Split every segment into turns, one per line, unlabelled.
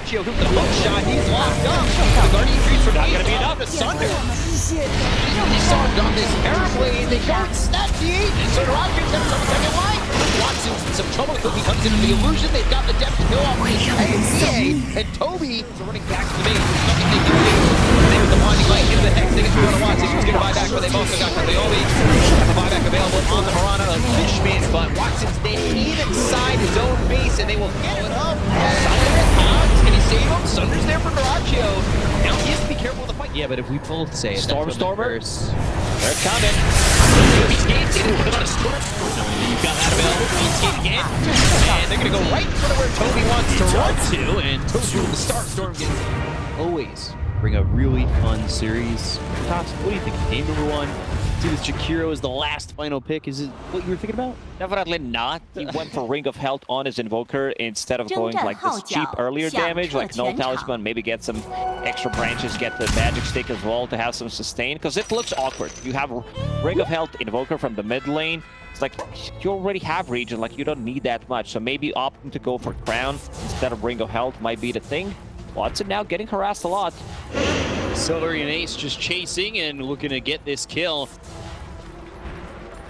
Rachio who's the hook shot. He's locked up. The Guardian Creeps from
Not gonna be
Ace
enough.
to Sunder. They saw him on this Terrorblade. They don't snap the 8. And so Rachio comes on the second line. Watson's in some trouble. He comes into the illusion. They've got the depth to kill off his PA. And Toby is running back to the main. There's nothing they can do. They with the winding light into the Hex. They get to run to Watson. He's going to buy back, but they've also got Kateomi. The buyback available on the Mirana of Fishman. But Watson's staying inside his own base, and they will follow it up. Sunder, can he save him? Sunder's there for Garaccio. Now he has to be careful with the fight.
Yeah, but if we both say it,
Stormers. They're coming.
You've got that available. Skate again. And they're going to go right in front of where Toby wants to run to. And Toby with the Starstorm gets
always bring a really fun series. Tops, what do you think? Game number 1. See this Jakiro is the last final pick. Is it what you were thinking about?
Definitely not. He went for Ring of Health on his Invoker instead of going like this cheap earlier damage, like Null Talisman, maybe get some extra branches, get the Magic Stick as well to have some sustain, because it looks awkward. You have Ring of Health Invoker from the mid lane. It's like you already have Regen, like you don't need that much. So maybe opting to go for Crown instead of Ring of Health might be the thing. Watson now getting harassed a lot.
Celery and Ace just chasing and looking to get this kill.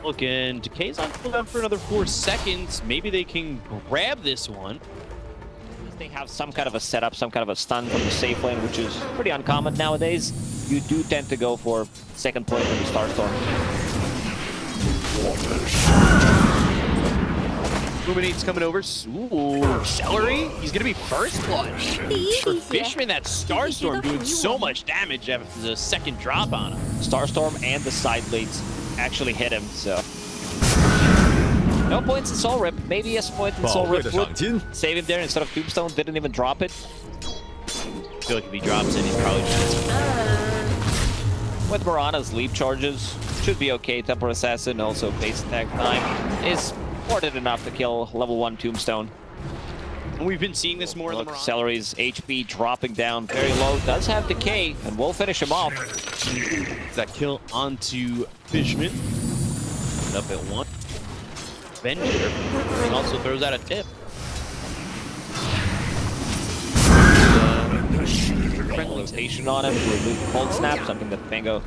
Looking, Decay's on cooldown for another 4 seconds. Maybe they can grab this one.
They have some kind of a setup, some kind of a stun from the safe lane, which is pretty uncommon nowadays. You do tend to go for second point from the Starstorm.
Ruminate's coming over. Ooh, Celery. He's going to be first blood. For Fishman, that Starstorm doing so much damage after the second drop on him.
Starstorm and the side blades actually hit him, so. No points in Soul Rip. Maybe a point in Soul Rip would save him there instead of Tombstone. Didn't even drop it.
I feel like if he drops it, he's probably just...
With Mirana's leap charges, should be okay. Temper Assassin, also base attack time is more than enough to kill level 1 Tombstone.
And we've been seeing this more in the Mirana.
Celery's HP dropping down very low. Does have Decay, and will finish him off.
That kill onto Fishman. Up at 1. Avenger. He also throws out a tip.
Rotation on him to remove Cold Snap, something that Fango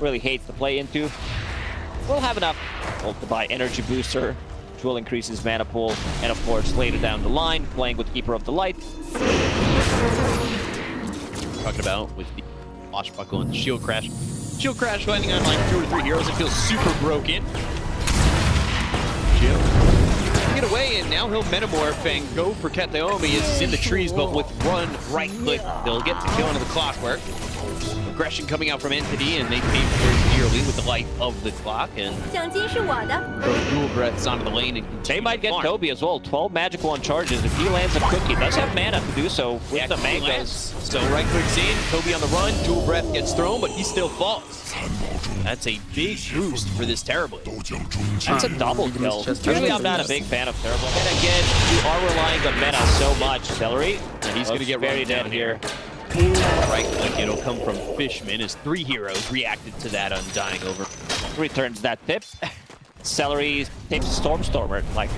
really hates to play into. We'll have enough to buy Energy Booster, which will increase his mana pool, and of course later down the line, playing with Keeper of the Light.
Talking about with the Washbuckle and the Shield Crash. Shield Crash landing on like 2 or 3 heroes. It feels super broken. Get away, and now he'll Metamorph and go for Kateomi. He's in the trees, but with run, right click, they'll get the kill into the Clockwork. Aggression coming out from Entity, and they pay very dearly with the light of the clock, and throw dual breaths onto the lane. And
they might get Toby as well. 12 Magic Wand charges. If he lands a cookie, does have mana to do so with the mangoes.
So right clicks in, Toby on the run, dual breath gets thrown, but he still falls. That's a big boost for this Terrorblade.
That's a double kill. Usually I'm not a big fan of Terrorblade. And again, you are relying on mana so much, Celery.
And he's going to get
very dead here.
Right click, it'll come from Fishman as 3 heroes reacted to that Undying over.
Returns that tip. Celery tips Stormstormer, like,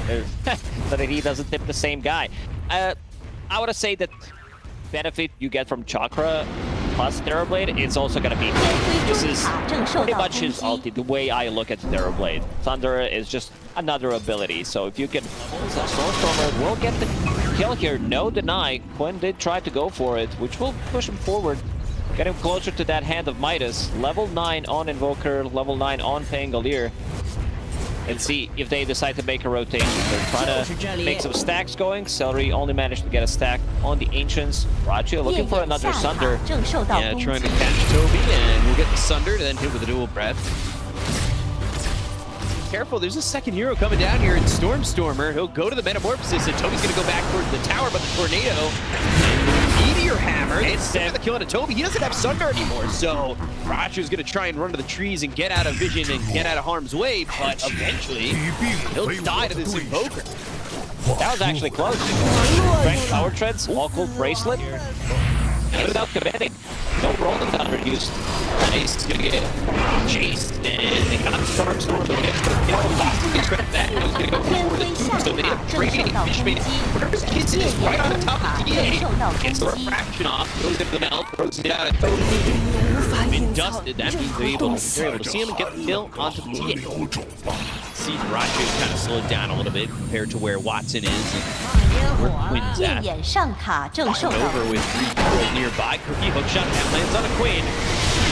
so that he doesn't tip the same guy. I would say that benefit you get from Chakra plus Terrorblade, it's also gonna be this is pretty much his ulti, the way I look at Terrorblade. Thunder is just another ability, so if you can Stormstormer will get the kill here, no deny. Quinn did try to go for it, which will push him forward, get him closer to that Hand of Midas. Level 9 on Invoker, level 9 on Pangolier. And see if they decide to make a rotation. They're trying to make some stacks going. Celery only managed to get a stack on the Ancients. Rachio looking for another Sunder.
Yeah, trying to catch Toby, and we'll get the Sunder, and then hit with a dual breath. Careful, there's a second hero coming down here in Stormstormer. He'll go to the Metamorphosis, and Toby's going to go back towards the tower, but the Tornado Meteor Hammer. It's the kill into Toby. He doesn't have Sunder anymore, so Rachio's going to try and run to the trees and get out of vision and get out of harm's way, but eventually he'll die to this Invoker.
That was actually close. Strength Power Treads, All-Cold Bracelet. And without committing, no Rolling Thunder used. Nice, he's gonna get chased, and they got Stormstorm. They'll get the expect that. He's gonna go for the 2, so they have trading Fishman. Where's Kitson is right on the top of TA.
到攻
Gets the
击。
refraction off, goes into the melt, throws it out at Toby. Been dusted. That means they're able to see him and get the kill onto the TA. See Dyrachyo kind of slowed down a little bit compared to where Watson is. And where Quinn's
烈
at.
焰上塔正受到
Over with 3 kills nearby. Cookie hook shot that lands on a Quinn.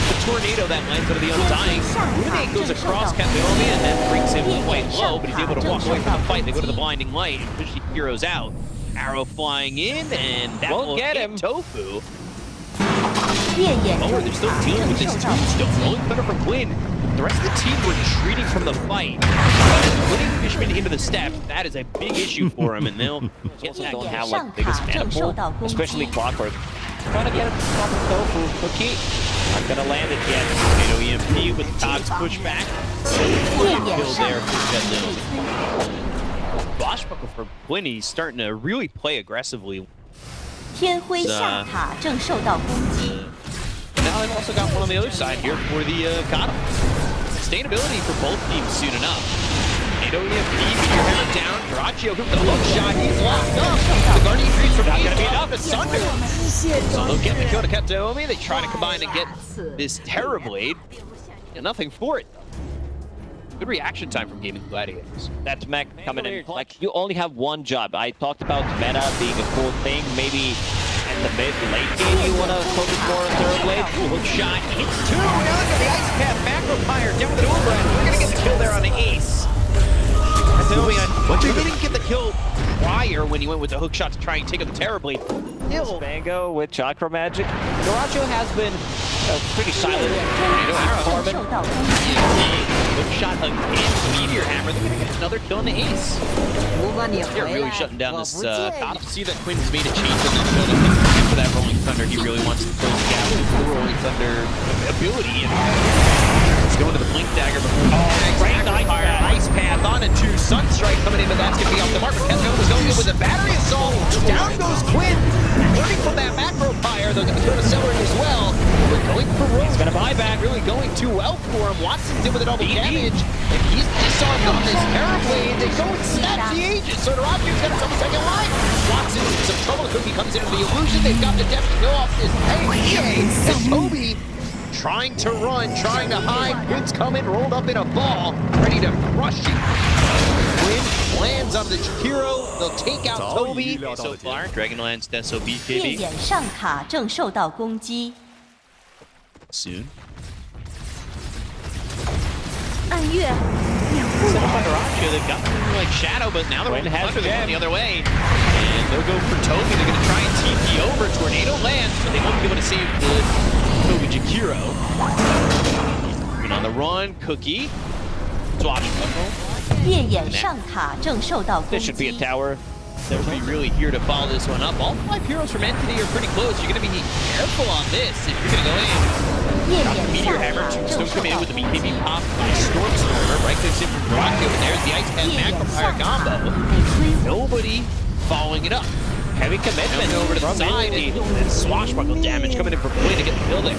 The tornado that lands on the Undying. Rune goes across Katheomi and then brings him quite low, but he's able to walk away from the fight. They go to the blinding light and push the heroes out. Arrow flying in, and that
Won't
will
get
hit
him.
Tofu.
烈焰
Oh,
中
they're still
塔
dealing
正
with this
受到攻
tombstone.
击。
Rolling thunder from Quinn. The rest of the team retreating from the fight. Putting Fishman into the steps, that is a big issue for him, and they'll get
Also
that
don't
kill.
have like biggest mana pool, especially Clockwork. Trying to get it from Tofu. Cookie. Not gonna land it yet.
Tornado EMP with Todd's pushback.
烈焰
Kill
上
there
塔
for
被
Shedlow.
摧毁。
Boschbuckle for Quinn, he's starting to really play aggressively.
天辉下塔正受到攻击。
Now they've also got one on the other side here for the Kata. Sustainability for both teams soon enough. Tornado EMP, Meteor Hammer down. Dyrachyo with the hook shot, he's locked up. The Guardian Priest from
Not
East
gonna be
off
enough.
to Sunder. So they'll get the kill to Kateomi. They try to combine and get this Terror Blade. And nothing for it. Good reaction time from Gaming Gladiators.
That mech coming in. Like, you only have one job. I talked about meta being a cool thing. Maybe in the mid-late game you want to focus more on Terror Blade.
Ooh, hook shot, hits 2. Now look at the Ice Path Macro Fire down with the Override. We're going to get the kill there on the Ace. Kateomi, he didn't get the kill prior when he went with the hook shot to try and take out the Terror Blade. Still,
Spango with Chakra Magic. Dyrachyo has been pretty
烈
silent.
焰中塔正受到攻击。
hook shot again, Meteor Hammer. They're going to get another kill on the Ace. They're really shutting down this Kata. See that Quinn's made a change in this building for that Rolling Thunder. He really wants to close the gap with the Rolling Thunder ability. And he's going to the Blink Dagger before.
great
Ice Path on it to Sunstrike coming in, but that's going to be off the mark. Kateomi's going in with a battery assault. Down goes Quinn. Learning from that Macro Fire. They're going to go to Celery as well. We're going for Rose.
He's gonna buy back.
Really going too well for him. Watson's in with a double damage. And he's disarmed on this Terror Blade. They go and snatch the Aegis. So Dyrachyo's got himself a second life. Watson's in some trouble. Cookie comes into the illusion. They've got the depth to kill off this AJ. And Toby trying to run, trying to hide. Quinn's coming, rolled up in a ball, ready to crush it. Quinn lands on the Jakiro. They'll take out Toby. So far, Dragonlance SOB
烈
KB.
焰上塔正受到攻击。
Soon.
暗月掩护
Set
了
up by Dyrachyo. They've got something like Shadow, but now they're
Quinn
rolling
has
Thunder. They're going
Gem.
the other way. And they'll go for Toby. They're going to try and TP over. Tornado lands, but they won't be able to save the Toby Jakiro. And on the run, Cookie. Swashbuckle.
烈焰上塔正受到攻
This should be a
击。
tower.
They'll be really here to follow this one up. All 5 heroes from Entity are pretty close. You're going to be careful on this if you're going to go in.
烈
Got the
焰
Meteor
上
Hammer.
塔
Tombstone
正受
come in
到
with the
攻击
BKB pop by Stormstormer. Right clicks in from Dyrachyo, and there's the Ice Path
烈焰
Macro
上
Fire
塔
combo.
被摧毁。
Nobody following it up.
Heavy commitment
Coming over to the
from
side,
Entity.
and Swashbuckle damage coming in for Quinn to get the kill there.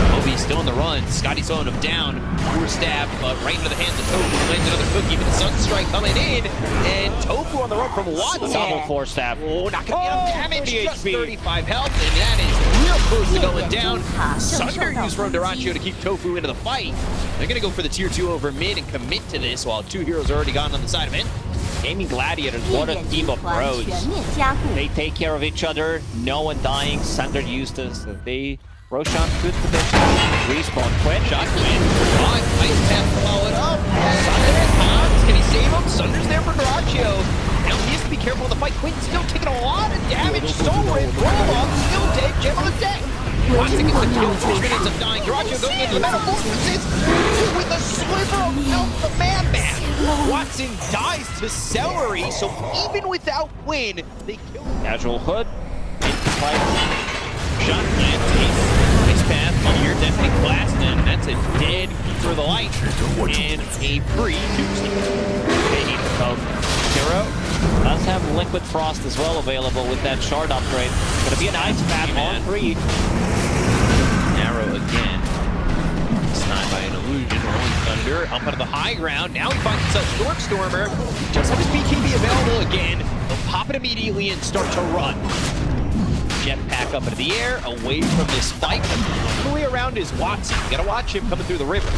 Toby's still on the run. Scotty's slowing him down. Poor stab, but right into the hands of Tofu. Lands another Cookie, but the Sunstrike coming in. And Tofu on the run from Watson.
Double force stab.
Oh, not gonna be enough damage.
30
Just
HP.
35 health, and that is real close to going down. Sunder used from Dyrachyo to keep Tofu into the fight. They're gonna go for the tier 2 over mid and commit to this, while 2 heroes are already gone on the side of it.
Gaming Gladiators,
烈
what a
焰
team
集
of
团
pros.
全面加固。
They take care of each other, no one dying. Sunder Eustace, they Roshan could potentially respawn Quinn.
Shot Quinn. Ice Path followed up. Sunder Hans, can he save him? Sunder's there for Dyrachyo. Now he has to be careful in the fight. Quinn's still taking a lot of damage. Soul Rip, roll off, still dead. Gem on the deck. Watson gets the kill. Fishman ends up dying. Dyrachyo going into the Metamorphosis with a sliver of health. The Madman. Watson dies to Celery, so even without Quinn, they kill him.
Casual hood. Into fight.
Shot lands. Ice Path here, deafening blast, and that's a dead Keeper of the Light and a free Tuesday.
They need help. Hero does have Liquid Frost as well available with that shard upgrade. Gonna be an Ice Path on 3.
Arrow again. Sniped by an illusion. Rolling Thunder up out of the high ground. Now he finds himself Stormstormer. Just have his BKB available again. They'll pop it immediately and start to run. back up into the air, away from this fight. All the way around is Watson. You gotta watch him coming through the river.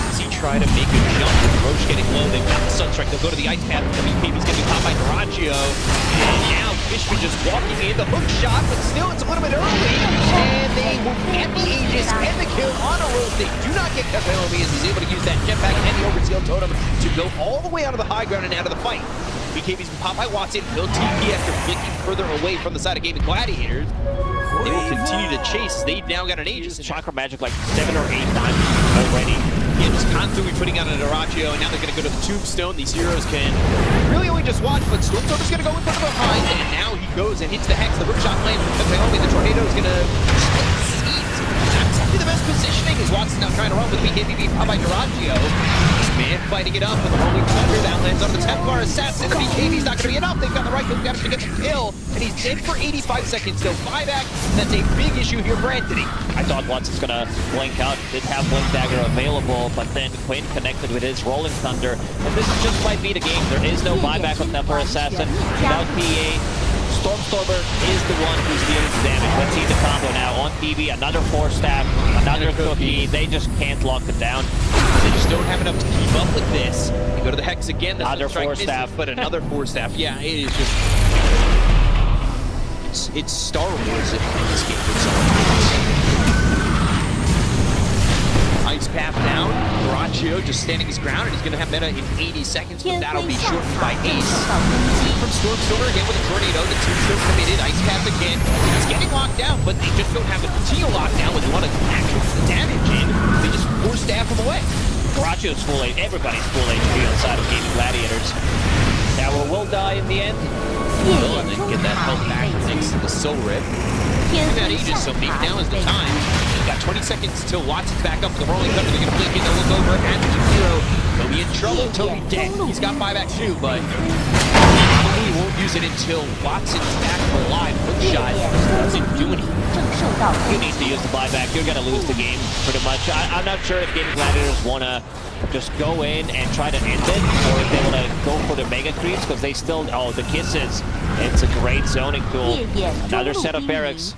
As he try to make a jump with Roche getting low, they've got the Sunstrike. They'll go to the ice path. WKB's gonna be caught by Dyrachyo. And now Fishman just walking in the hook shot, but still it's a little bit early. And they will get the Aegis and the kill on a rope. They do not get Kapeomi as he's able to use that jetpack and the Overseal Totem to go all the way out of the high ground and out of the fight. BKB's been popped by Watson. He'll TP after flicking further away from the side of Gaming Gladiators. They will continue to chase. They've now got an Aegis.
Chakra Magic like 7 or 8 times already.
Yeah, just constantly putting out an Dyrachyo, and now they're going to go to the Tombstone. These heroes can really only just watch, but Stormstormer's going to go in from behind, and now he goes and hits the Hex. The hookshot lands from Kapeomi. The Tornado is going to split seeds. Not exactly the best positioning as Watson now trying to run with BKB being popped by Dyrachyo. This man fighting it up with the Rolling Thunder that lands on the Templar Assassin. The BKB's not going to be enough. They've got the right damage to get the kill, and he's dead for 85 seconds. So buyback, that's a big issue here for Anthony.
I thought Watson's gonna blink out, did have Blink Dagger available, but then Quinn connected with his Rolling Thunder, and this just might be the game. There is no buyback with Templar Assassin. Without PA, Stormstormer is the one who's dealing the damage. Let's see the combo now on TV, another 4-staff, another cookie. They just can't lock it down.
They just don't have enough to keep up with this. They go to the Hex again,
Another 4-staff.
but another 4-staff. Yeah, it is just... It's Star Wars in this game. Ice Path down. Dyrachyo just standing his ground, and he's going to have meta in 80 seconds, but that'll be shortened by Ace. From Stormstormer again with a Tornado. The Tombstone committed. Ice Path again. He's getting locked down, but they just don't have the continual lockdown when they want to actually put the damage in. They just 4-staff him away.
Dyrachyo's full HP. Everybody's full HP inside of Gaming Gladiators. Tower will die in the end.
Will, and then get that health back thanks to the Soul Rip. That Aegis, so maybe now is the time. They've got 20 seconds till Watson's back up for the Rolling Thunder. They're going to blink in, they'll look over at the hero. Toby in trouble, Toby dead. He's got buyback too, but he won't use it until Watson's back alive. Hook shot doesn't do anything.
You need to use the buyback. You're going to lose the game pretty much. I'm not sure if Gaming Gladiators want to just go in and try to end it, or if they want to go for the Mega Creeps, because they still... Oh, the Kisses. It's a great zoning tool. Another set of barracks.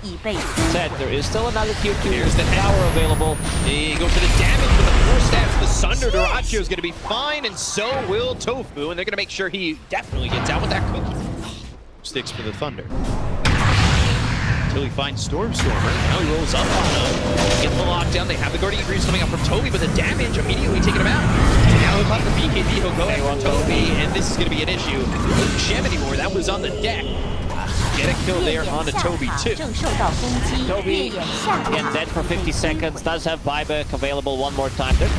Set, there is still another Q2.
There's the
tower available.
They go for the damage with the 4-stats. The Sunder Dyrachyo is going to be fine, and so will Tofu, and they're going to make sure he definitely gets out with that cookie. Sticks for the Thunder. Until he finds Stormstormer. Now he rolls up on him. Get the lockdown. They have the Guardian Greaves coming up from Toby, but the damage immediately taking him out. And now he'll pop the BKB. He'll go after Toby, and this is going to be an issue. No gem anymore. That was on the deck. Get a kill there on the Toby, too.
Toby, again, dead for 50 seconds. Does have buyback available one more time. There's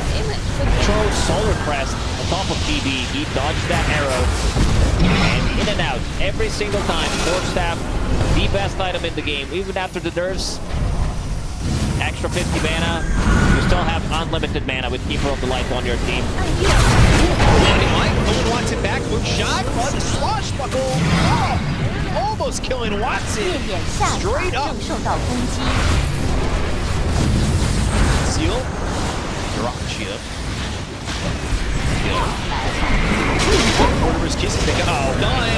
control Solar Crest on top of TB. He dodged that arrow. And in and out every single time. 4-staff, the best item in the game, even after the nerfs. Extra 50 mana, you still have unlimited mana with Keeper of the Light on your team.
Landing light, Owen Watson back, hook shot, on the swashbuckle. Oh, almost killing Watson. Straight up. Seal. Dyrachyo. Mortimer's Kisses, they got done.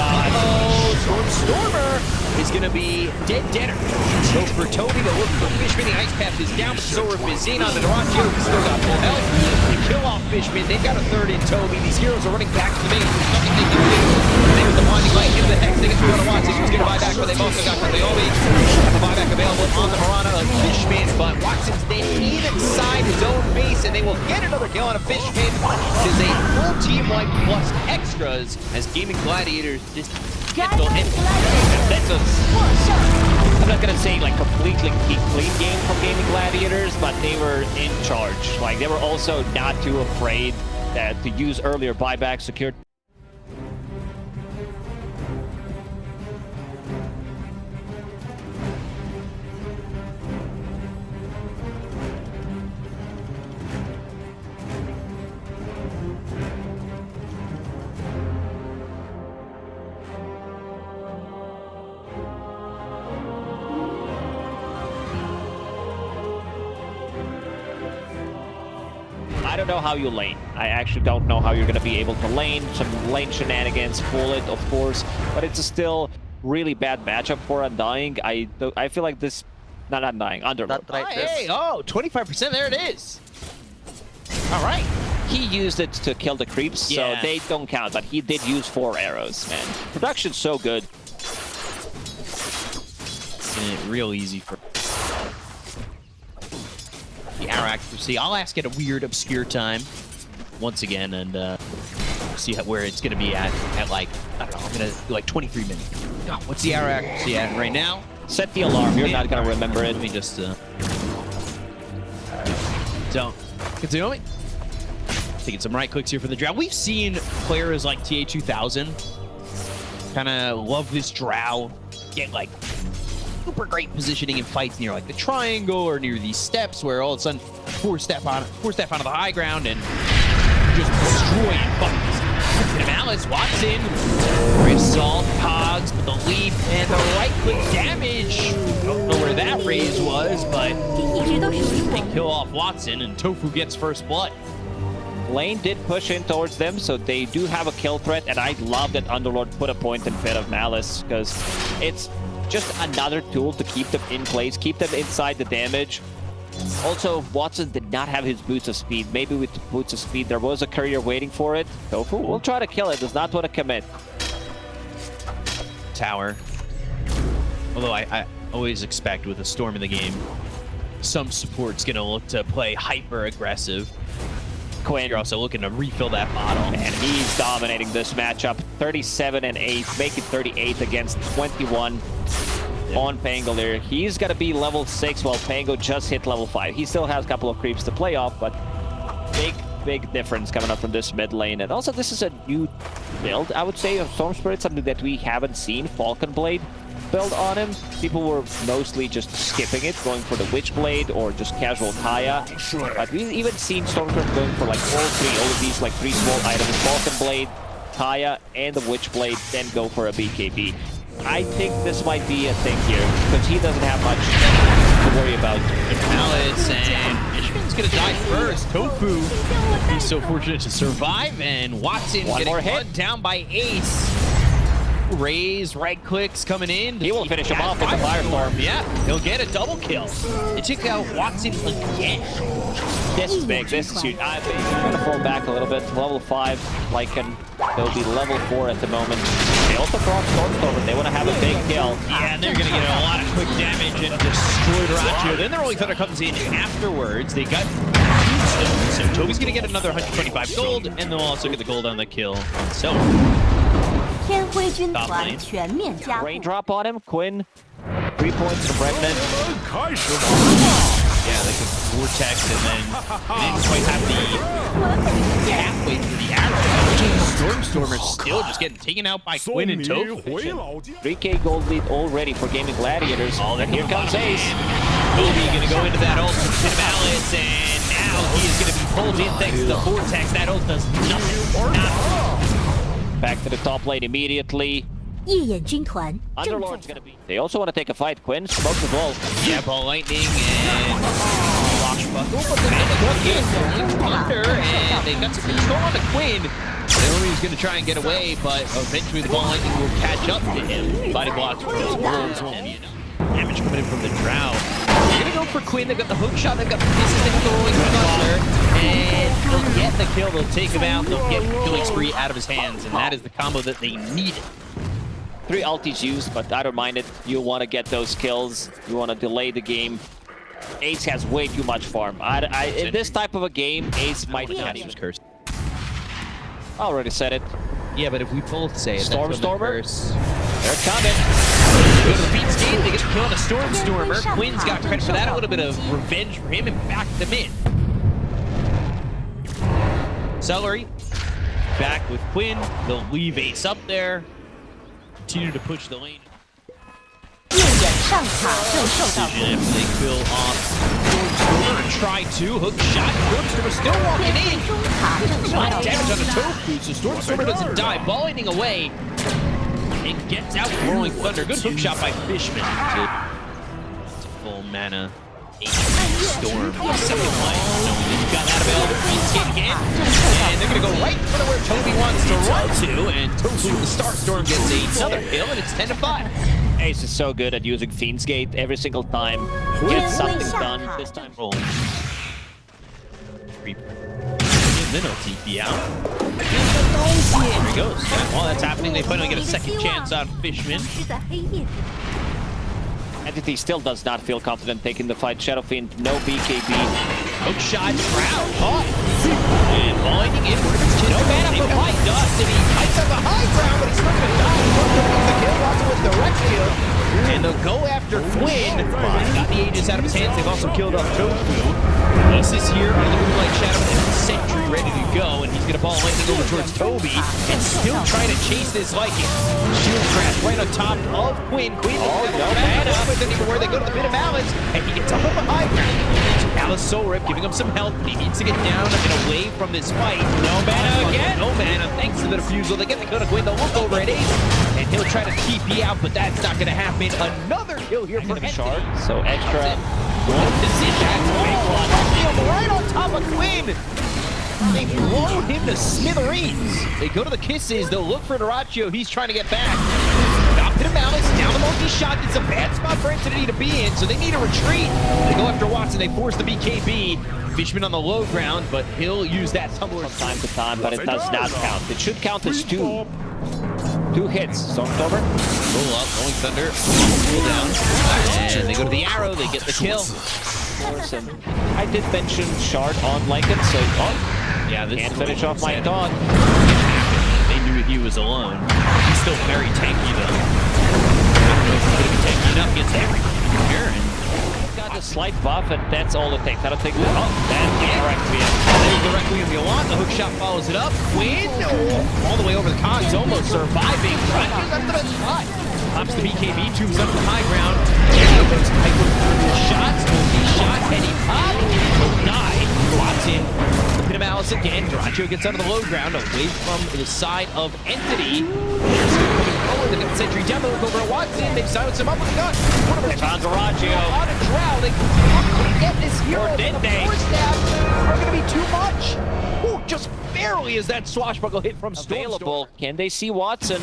Stormstormer is going to be deader. So for Toby, the look for Fishman, the Ice Path is down, but Solar is in on the Dyrachyo. He's still got full health. They kill off Fishman. They've got a third in Toby. These heroes are running back to the base. There's nothing they can do. There's the Blinding Light into the Hex. They get through on the Watson. Who's going to buy back, but they've also got Kapeomi. Got the buyback available on the Mirana of Fishman, but Watson's staying inside his own base, and they will get another kill on a Fishman. It is a full team wipe plus extras as Gaming Gladiators just get the end.
I'm not gonna say like completely clean game from Gaming Gladiators, but they were in charge. Like they were also not too afraid to use earlier buyback secured. I don't know how you lane. I actually don't know how you're going to be able to lane. Some lane shenanigans, pull it, of course, but it's still really bad matchup for Undying. I feel like this, not Undying, Underlord.
That right there.
Hey, oh, 25%, there it is. All right.
He used it to kill the creeps,
Yeah.
so they don't count, but he did use 4 arrows, man. Production's so good.
Real easy for the arrow accuracy. I'll ask at a weird, obscure time once again, and see where it's going to be at like, I don't know, I'm going to do like 23 minutes. Oh, what's the arrow accuracy at right now?
Set the alarm, you're not gonna remember it.
Let me just, so, continuing. Taking some right clicks here for the Drow. We've seen players like TA2000 kind of love this Drow, get like super great positioning in fights near like the triangle or near these steps where all of a sudden four step onto the high ground and just destroying buttons. Malice, Watson, Assault, Cogs with the leap and the right click damage. Don't know where that raise was, but
一直都属于我
they
们。
kill off Watson and Tofu gets first blood.
Lane did push in towards them, so they do have a kill threat, and I love that Underlord put a point in Pit of Malice, because it's just another tool to keep them in place, keep them inside the damage. Also, Watson did not have his Boots of Speed. Maybe with Boots of Speed, there was a courier waiting for it. Tofu will try to kill it, does not want to commit.
Tower. Although I always expect with a Storm in the game, some support's going to look to play hyper aggressive.
Quinn,
You're also looking to refill that bottle.
and he's dominating this matchup. 37 and 8, making 38 against 21 on Pangolier. He's gonna be level 6 while Pango just hit level 5. He still has a couple of creeps to play off, but big difference coming up from this mid lane. And also, this is a new build, I would say, of Storm Spirit, something that we haven't seen. Falcon Blade build on him. People were mostly just skipping it, going for the Witchblade or just casual Kaya. But we've even seen Storm Spirit going for like all of these like 3 small items: Falcon Blade, Kaya, and the Witchblade, then go for a BKB. I think this might be a thing here, because he doesn't have much to worry about.
Malice and Fishman's gonna die first. Tofu, he's so fortunate to survive, and Watson
One
getting
more hit.
gunned down by Ace. Raise, right clicks coming in.
He will finish him off with the Firestorm.
Yeah, he'll get a double kill. They took out Watson again.
This is big, this is huge. I think I'm gonna fall back a little bit. Level 5, Lycan. They'll be level 4 at the moment. They also crossed Stormstormer. They want to have a big kill.
Yeah, and they're gonna get a lot of quick damage and destroy Ratio. Then their only Thunder comes in afterwards. They got Tombstone, so Toby's gonna get another 125 gold, and they'll also get the gold on the kill. So
天辉军团全面加固。
Raindrop on him. Quinn, 3 points to Remnant.
yeah, like a vortex, and then they didn't quite have the pathway through the arrow. Stormstormer still just getting taken out by Quinn and Tofu.
3k gold lead already for Gaming Gladiators. And here comes Ace.
Toby gonna go into that ult with Malice, and now he is gonna be pulled in thanks to the vortex. That ult does nothing.
Back to the top lane immediately.
夜眼军团正
Underlord's
在
gonna be. They also want to take a fight. Quinn smokes the wall.
Yeah, ball lightning and Washbuckle, but then they don't get Thunder, and they got some control on the Quinn. Naomi was gonna try and get away, but eventually the ball lightning will catch up to him. Body blocks from those wolves won't be enough. Damage coming in from the Drow. They're gonna go for Quinn. They've got the hook shot. They've got the pieces. They've got the rolling thunder, and they'll get the kill. They'll take him out. They'll get the killing spree out of his hands, and that is the combo that they needed.
3 ultis used, but I don't mind it. You want to get those kills. You want to delay the game. Ace has way too much farm. In this type of a game, Ace might not even.
Curse.
I already said it.
Yeah, but if we both say it,
Stormstormer?
curse.
They're coming.
Go to the beat skate, they get to kill on a Stormstormer. Quinn's got credit for that. A little bit of revenge for him and back them in. Celery back with Quinn. They'll leave Ace up there. Continue to push the lane.
夜眼上塔正受到攻
If they kill off Stormstormer and try to hook shot. Stormstormer still walking
天
in.
辉中塔正受
A lot
到
of damage on the
攻击。
Tofu, so Stormstormer doesn't die. Ball lightning away. And gets out with Rolling Thunder. Good hook shot by Fishman. To full mana Storm second life. Knowing that you've got that available for Fiendscape again. And they're going to go right in front of where Toby wants to run to. And Toby with the Starstorm gets another kill, and it's 10-5.
Ace is so good at using Fiend's Gate every single time. Gets something done. This time roll.
Minnow TP out. There he goes. Yeah, while that's happening, they finally get a second chance on Fishman.
是在黑夜。
Entity still does not feel confident taking the fight. Shadow Fiend, no BKB.
Hook shot, crowd caught. And binding in. No mana for fight. Dust, and he fights on the high ground, but he's not going to die. The kill Watson with direct kill. And they'll go after Quinn. Got the Aegis out of his hands. They've also killed off Tofu. Aces here on the Moonlight Shadow and Sentry ready to go. And he's going to ball lightning over towards Toby. And still trying to chase this Viking. Shield crash right on top of Quinn. Quinn, no mana. Isn't even where they go to the pit of Malice. And he gets up on the high ground. Alice Soul Rip giving him some help. He needs to get down and away from this fight. No mana again. No mana. Thanks to the defusal. They get the kill to Quinn. They'll look over at Ace. And he'll try to TP out, but that's not going to happen. Another kill here for
Shard. So extra.
One position. Right on top of Quinn. They blow him to smithereens. They go to the kisses. They'll look for Dyrachyo. He's trying to get back. Knocked him out. Down the multi-shot. It's a bad spot for Entity to be in, so they need to retreat. They go after Watson. They force the BKB. Fishman on the low ground, but he'll use that tumbler
From time to time, but it does not count. It should count as two hits. Stormstormer.
Roll up, Rolling Thunder, roll down, and they go to the arrow, they get the kill.
And I did mention Shard on Lycan, so
Yeah, this
can't finish off my dog.
They knew he was alone. He's still very tanky though. He's gonna be tanky enough against everything here.
Got a slight buff, and that's all it takes. I don't think. That's correct.
There's the Requiem you want. The hook shot follows it up. Quinn, all the way over the cogs, almost surviving. Rogers under the shot. Pops the BKB, tombs up the high ground. Shots, shot, and he pop. He'll die. Watson, the pit of Malice again. Dyrachyo gets out of the low ground, away from the side of Entity. Still coming forward. They got the sentry down. They look over at Watson. They've silenced him up with a gun.
They found Dyrachyo.
On a drow. They couldn't get this hero.
Or did
The
they?
force stabs are going to be too much. Ooh, just barely is that swashbuckle hit from
Available. Can they see Watson?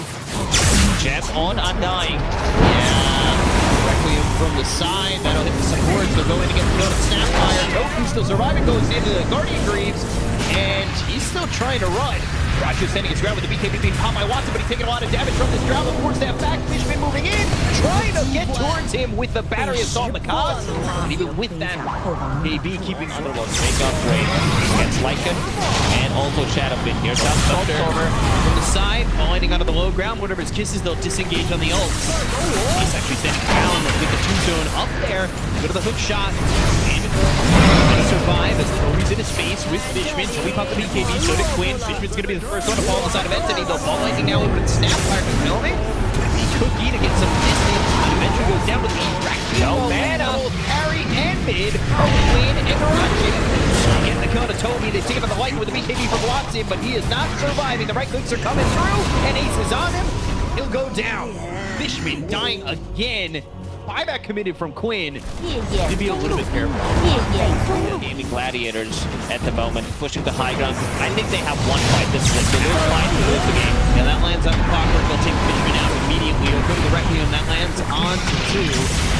Jab on Undying.
Requiem from the side. That'll hit the support. They're going to get the kill to Snapfire. Tofu still surviving. Goes into the Guardian Greaves. And he's still trying to run. Roger standing his ground with the BKB being popped by Watson, but he's taking a lot of damage from this drown. The force stab back. Fishman moving in. Trying to get towards him with the battery assault on the cogs. And even with that, KB keeping on the
Make up trade against Lycan and also Shadow Fiend. Here comes Stormstormer.
from the side, falling onto the low ground. Whatever his kisses, they'll disengage on the ult. He's actually standing down with the two-zone up there. Go to the hook shot. And gonna survive as Toby's in his face with Fishman. Toby popped the BKB, so did Quinn. Fishman's gonna be the first one to fall on the side of Entity. They'll ball lightning now over to Snapfire. Filming. The Cookie to get some distance. But eventually goes down with the
No mana.
Parry and mid. Quinn and Dyrachyo. Getting the kill to Toby. They take him on the light with the BKB from Watson, but he is not surviving. The right clicks are coming through, and Ace is on him. He'll go down. Fishman dying again. Buyback committed from Quinn.
夜夜
To be a little bit careful.
夜夜风
Gaming Gladiators at the moment, pushing the high ground. I think they have one fight. This is it. They lose fight to lose the game.
Yeah, that lands on the clockwork. They'll take Fishman out immediately. He'll go to the Requiem. That lands on to 2.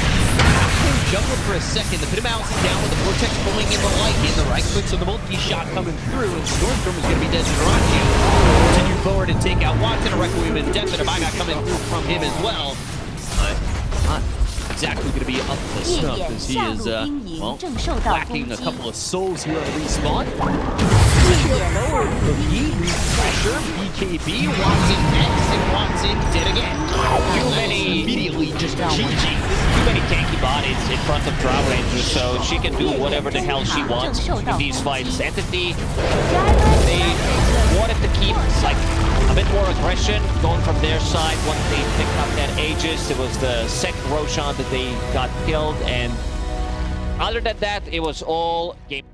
Juggle for a second. The pit of Malice is down with the Vortex pulling in the light. In the right clicks of the multi-shot coming through. And Stormstorm is going to be dead to Dyrachyo. Continue forward and take out Watson. A Requiem in death and a buyback coming through from him as well. But not exactly going to be up to
夜
snuff
夜
as he
下
is,
路兵营
well,
正受到攻
lacking a
击。
couple of souls here on the respawn.
夜夜
The heat, pressure, BKB, Watson next, and Watson dead again.
Too many.
Immediately just GG.
Too many tanky bodies in front of Drow Rangers, so she can do whatever the hell she wants in these fights. Entity, they wanted to keep like a bit more aggression going from their side once they picked up that Aegis. It was the second Roshan that they got killed, and other than that, it was all game.